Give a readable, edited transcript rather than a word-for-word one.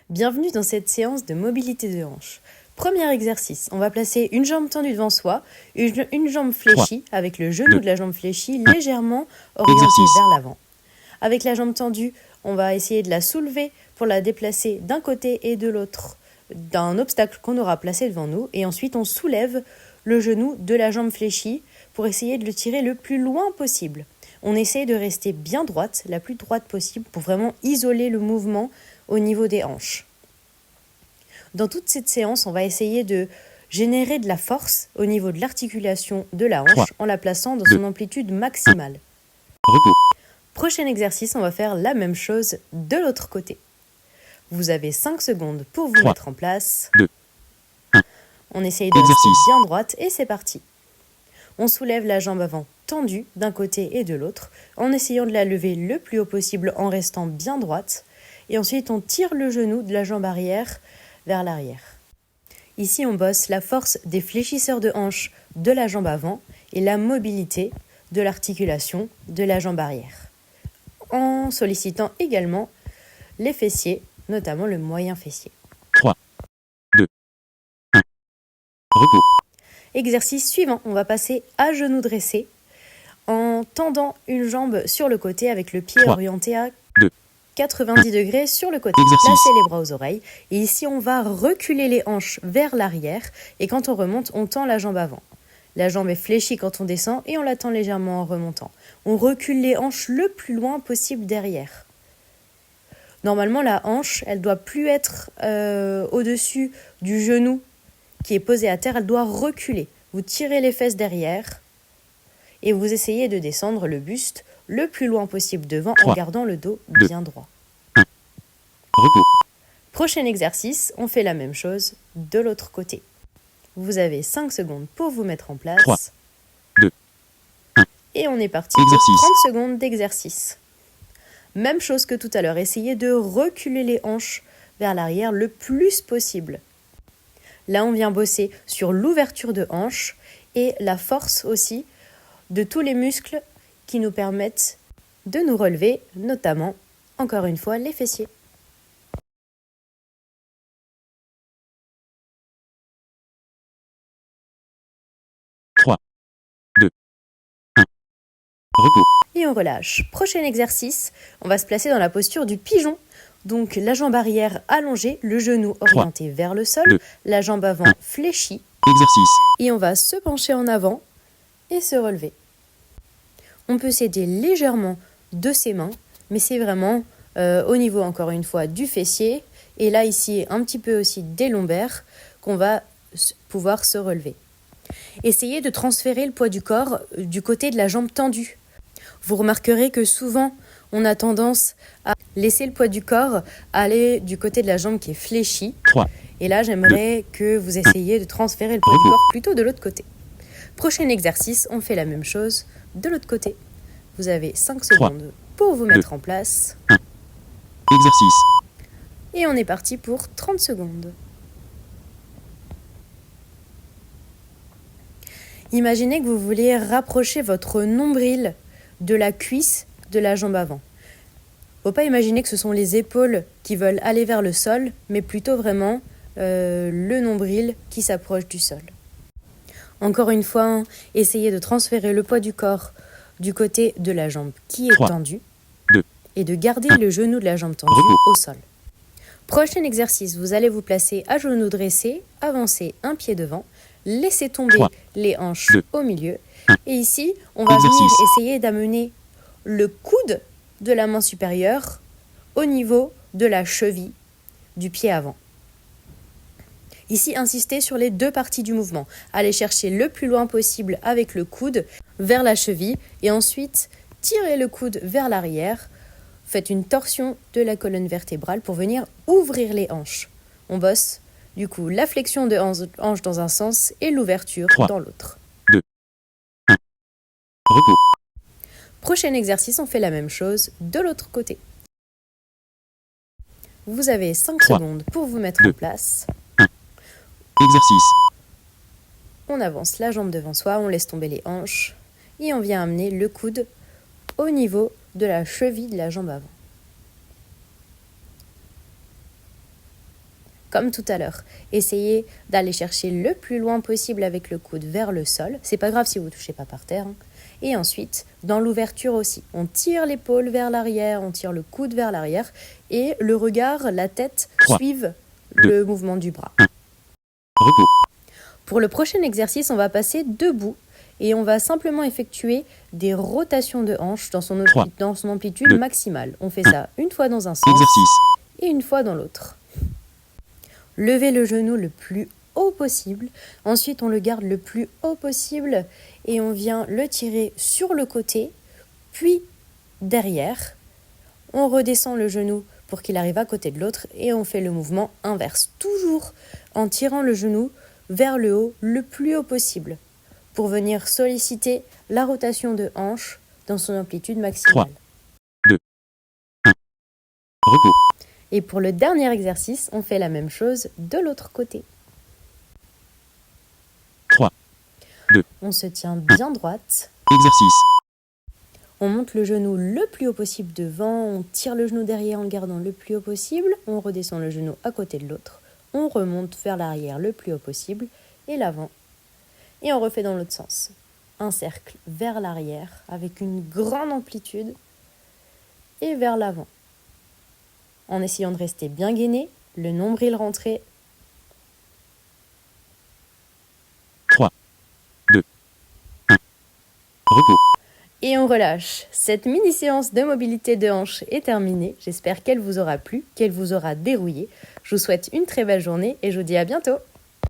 Bienvenue dans cette séance de mobilité de hanche. Premier exercice, on va placer une jambe tendue devant soi, une jambe fléchie avec le genou de la jambe fléchie légèrement orienté vers l'avant. Avec la jambe tendue, on va essayer de la soulever pour la déplacer d'un côté et de l'autre d'un obstacle qu'on aura placé devant nous. Et ensuite, on soulève le genou de la jambe fléchie pour essayer de le tirer le plus loin possible. On essaie de rester bien droite, la plus droite possible, pour vraiment isoler le mouvement au niveau des hanches. Dans toute cette séance, on va essayer de générer de la force au niveau de l'articulation de la hanche en la plaçant dans son amplitude maximale. Repos. Prochain exercice, on va faire la même chose de l'autre côté. Vous avez 5 secondes pour vous mettre en place. 2, 1. On essaye de rester bien droite et c'est parti. On soulève la jambe avant tendue d'un côté et de l'autre en essayant de la lever le plus haut possible en restant bien droite. Et ensuite, on tire le genou de la jambe arrière vers l'arrière. Ici, on bosse la force des fléchisseurs de hanche de la jambe avant et la mobilité de l'articulation de la jambe arrière, en sollicitant également les fessiers, notamment le moyen fessier. 3, 2, 1. Repos. Exercice suivant, on va passer à genoux dressés en tendant une jambe sur le côté avec le pied 3, orienté à 2, 90 degrés sur le côté. Exercice. Placez les bras aux oreilles. Et ici, on va reculer les hanches vers l'arrière. Et quand on remonte, on tend la jambe avant. La jambe est fléchie quand on descend et on la tend légèrement en remontant. On recule les hanches le plus loin possible derrière. Normalement, la hanche, elle doit plus être au-dessus du genou qui est posé à terre. Elle doit reculer. Vous tirez les fesses derrière et vous essayez de descendre le buste le plus loin possible devant 3, en gardant le dos 2, bien droit. Repos. Prochain exercice, on fait la même chose de l'autre côté. Vous avez 5 secondes pour vous mettre en place. 3, 2, 1. Et on est parti Exercice. pour 30 secondes d'exercice. Même chose que tout à l'heure, essayez de reculer les hanches vers l'arrière le plus possible. Là, on vient bosser sur l'ouverture de hanche et la force aussi de tous les muscles qui nous permettent de nous relever, notamment, encore une fois, les fessiers. Repos. Et on relâche. Prochain exercice, on va se placer dans la posture du pigeon. Donc la jambe arrière allongée, le genou orienté vers le sol, 2, la jambe avant fléchie. Exercice. Et on va se pencher en avant et se relever. On peut s'aider légèrement de ses mains, mais c'est vraiment au niveau, encore une fois, du fessier. Et là, ici, un petit peu aussi des lombaires qu'on va pouvoir se relever. Essayez de transférer le poids du corps du côté de la jambe tendue. Vous remarquerez que souvent, on a tendance à laisser le poids du corps aller du côté de la jambe qui est fléchie. 3, Et là, j'aimerais que vous essayiez de transférer le poids du corps plutôt de l'autre côté. Prochain exercice, on fait la même chose de l'autre côté. Vous avez 5 secondes pour vous mettre en place. 1. Exercice. Et on est parti pour 30 secondes. Imaginez que vous voulez rapprocher votre nombril de la cuisse de la jambe avant. Faut pas imaginer que ce sont les épaules qui veulent aller vers le sol, mais plutôt vraiment le nombril qui s'approche du sol. Encore une fois, essayez de transférer le poids du corps du côté de la jambe qui est 3, tendue 2, et de garder le genou de la jambe tendue au sol. Prochain exercice, vous allez vous placer à genoux dressés, avancer un pied devant, laissez tomber 3, les hanches 2, au milieu. 1. Et ici, on va venir essayer d'amener le coude de la main supérieure au niveau de la cheville du pied avant. Ici, insistez sur les deux parties du mouvement. Allez chercher le plus loin possible avec le coude vers la cheville et ensuite tirez le coude vers l'arrière. Faites une torsion de la colonne vertébrale pour venir ouvrir les hanches. On bosse du coup la flexion de hanche dans un sens et l'ouverture 3, dans l'autre. 2, 1. Repos. Prochain exercice, on fait la même chose de l'autre côté. Vous avez 5 3, secondes pour vous mettre 2, en place. 1. Exercice. On avance la jambe devant soi, on laisse tomber les hanches et on vient amener le coude au niveau de la cheville de la jambe avant. comme tout à l'heure. Essayez d'aller chercher le plus loin possible avec le coude vers le sol. C'est pas grave si vous ne touchez pas par terre. Et ensuite, dans l'ouverture aussi, on tire l'épaule vers l'arrière, on tire le coude vers l'arrière et le regard, la tête 3, suivent 2, le mouvement du bras. Repos. Pour le prochain exercice, on va passer debout et on va simplement effectuer des rotations de hanches dans son 3, amplitude 2, maximale. On fait 1. ça une fois dans un sens Exercice. et une fois dans l'autre. Levez le genou le plus haut possible. Ensuite, on le garde le plus haut possible et on vient le tirer sur le côté, puis derrière. On redescend le genou pour qu'il arrive à côté de l'autre et on fait le mouvement inverse, toujours en tirant le genou vers le haut, le plus haut possible, pour venir solliciter la rotation de hanche dans son amplitude maximale. 3, 2, 1. Repos. Et pour le dernier exercice, on fait la même chose de l'autre côté. 3, 2, On se tient bien droite. exercice. On monte le genou le plus haut possible devant, on tire le genou derrière en le gardant le plus haut possible, on redescend le genou à côté de l'autre, on remonte vers l'arrière le plus haut possible et l'avant. Et on refait dans l'autre sens. Un cercle vers l'arrière avec une grande amplitude et vers l'avant. En essayant de rester bien gainé, le nombril rentré. 3, 2, 1. Repos. Et on relâche. Cette mini-séance de mobilité de hanche est terminée. J'espère qu'elle vous aura plu, qu'elle vous aura dérouillé. Je vous souhaite une très belle journée et je vous dis à bientôt.